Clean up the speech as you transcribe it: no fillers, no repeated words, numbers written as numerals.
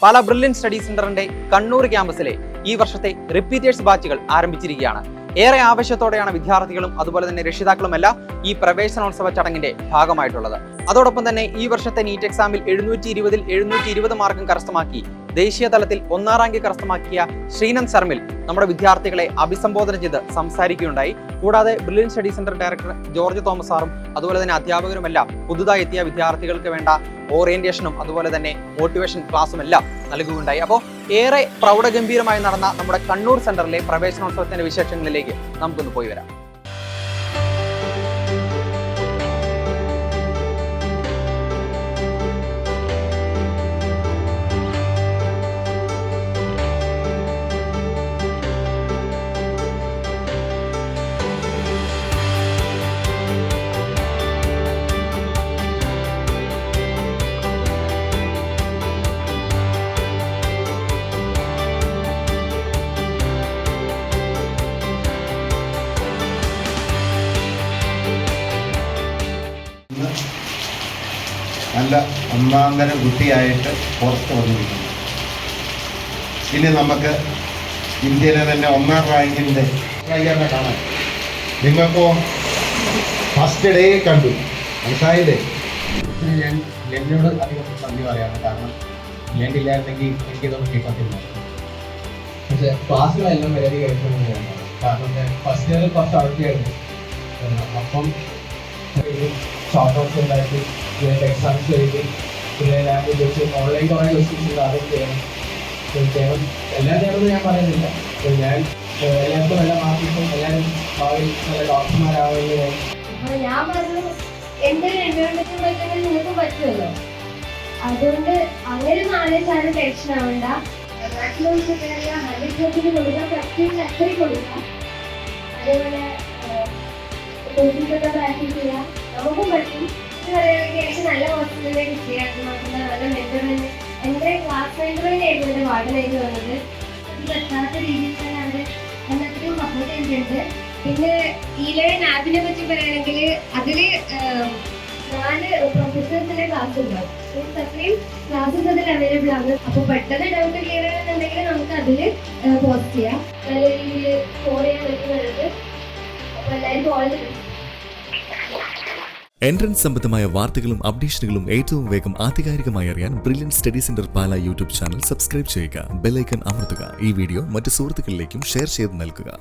Pala brilliant study സെന്ററിന്റെ കണ്ണൂർ ക്യാമ്പസിലെ ഈ വർഷത്തെ റിപ്പീറ്റേഴ്സ് ബാച്ചുകൾ ആരംഭിച്ചിരിക്കുകയാണ്. ഏറെ ആവശ്യത്തോടെയാണ് വിദ്യാർത്ഥികളും അതുപോലെ തന്നെ രക്ഷിതാക്കളുമെല്ലാം ഈ പ്രവേശനോത്സവ ചടങ്ങിന്റെ ഭാഗമായിട്ടുള്ളത്. അതോടൊപ്പം തന്നെ ഈ വർഷത്തെ നീറ്റ് എക്സാമിൽ 720 മാർക്കും കരസ്ഥമാക്കി ദേശീയ തലത്തിൽ 1ാം റാങ്ക് കരസ്ഥമാക്കിയ ശ്രീനന്ദ് ശർമിൽ നമ്മുടെ വിദ്യാർത്ഥികളെ അഭിസംബോധന ചെയ്ത് സംസാരിക്കുകയുണ്ടായി. കൂടാതെ brilliant study centre director George Thomas സാറും അതുപോലെ തന്നെ അധ്യാപകരുമെല്ലാം പുതുതായി എത്തിയ വിദ്യാർത്ഥികൾക്ക് വേണ്ട ഓറിയന്റേഷനും അതുപോലെ തന്നെ മോട്ടിവേഷൻ ക്ലാസ്സും എല്ലാം നൽകുകയുണ്ടായി. അപ്പോൾ ഏറെ പ്രൗഢഗംഭീരമായി നടന്ന നമ്മുടെ കണ്ണൂർ സെന്ററിലെ പ്രവേശനോത്സവത്തിന്റെ വിശേഷങ്ങളിലേക്ക് നമുക്കൊന്ന് പോയി വരാം. നല്ല ഒന്നാന്തരം കുട്ടിയായിട്ട് പുറത്ത് വന്നിരിക്കുന്നു. ഇനി നമുക്ക് ഇന്ത്യയിലെ തന്നെ 1ാം റാങ്കിൻ്റെ കാണാം. നിങ്ങൾക്കോ ഫസ്റ്റ് ഡേ കണ്ടു, മനസ്സിലായില്ലേ? ഞാൻ ലെനിനോട് അധികം നന്ദി പറയാണ്. കാരണം ലെൻ ഇല്ലായിരുന്നെങ്കിൽ എനിക്കിതൊന്നും കേൾക്കത്തില്ല. പക്ഷേ ക്ലാസ്സുകളെല്ലാം വളരെ കഴിച്ചുകൊണ്ടാണ്. കാരണം ഫസ്റ്റ് ഇയർ കുറച്ച് അടുത്തായിരുന്നു. അപ്പം ഷോർട്ട് ഔട്ട്സ് ഉണ്ടായിട്ട് എക്സാംസ് എഴുതി പിന്നെ ലാബ് വെച്ച് ഓൺലൈൻ കുറേ ക്വസ്റ്റ്യൻസ് ഉണ്ട്, അതും ചെയ്യണം. എല്ലാം ചെയ്യണമെന്ന് ഞാൻ പറയുന്നില്ല. ഞാൻ എല്ലാവർക്കും നല്ല മാർക്കും എല്ലാവരും ഭാവി നല്ല ഡോക്ടർമാരാവുന്നത് ഞാൻ പറഞ്ഞു എൻ്റെ എൻവയോൺമെന്റിൽ നിങ്ങൾക്ക് പറ്റുമല്ലോ. അതുകൊണ്ട് അങ്ങനെ ആലോചിച്ചാലും ടെൻഷൻ ആവണ്ട. മാക്സിമം നല്ല ജോബിന് കൊടുക്കാൻ പറ്റുന്ന അത്രയും കൊടുക്കാം. അതേപോലെ പ്രാക്ടീസ് ചെയ്യാം, നമുക്കും പറ്റും. എനിക്ക് നല്ല ഹോസ്പിറ്റലിലേക്ക് ചെയ്യാൻ നല്ല മെന്റർമെന്റ് എൻ്റെ ക്ലാസ് മെന്റർമെന്റ് ആയിരുന്നു എൻ്റെ വാർഡനായിട്ട് വന്നത്. അത് പറ്റാത്ത രീതിയിൽ തന്നെ അവർ എല്ലാത്തിനും സപ്പോർട്ട് ചെയ്തിട്ടുണ്ട്. പിന്നെ ഈ ആപ്പിനെ പറ്റി പറയുകയാണെങ്കിൽ അതിൽ 4 പ്രൊഫസേഴ്സിന്റെ ക്ലാസ് ഉണ്ടാവും. അത്രയും ക്ലാസ്സസ് അതിൽ അവൈലബിൾ ആണ്. അപ്പോൾ പെട്ടെന്ന് ഡൗട്ട് ക്ലിയർ ആണെന്നുണ്ടെങ്കിൽ നമുക്ക് അതിൽ പോസ്റ്റ് ചെയ്യാം. നല്ല രീതിയിൽ സ്കോർ ചെയ്യാൻ പറ്റുന്നത്. അപ്പോൾ എല്ലാവർക്കും ഓൾ ദി ബെസ്റ്റ്. എൻട്രൻസ് സംബന്ധമായ വാർത്തകളും അപ്ഡേഷനുകളും ഏറ്റവും വേഗം ആധികാരികമായി അറിയാൻ brilliant study centre Pala YouTube channel subscribe ചെയ്യുക. ബെൽ ഐക്കൺ അമർത്തുക. ഈ വീഡിയോ മറ്റ് സുഹൃത്തുക്കളിലേക്കും ഷെയർ ചെയ്ത് നൽകുക.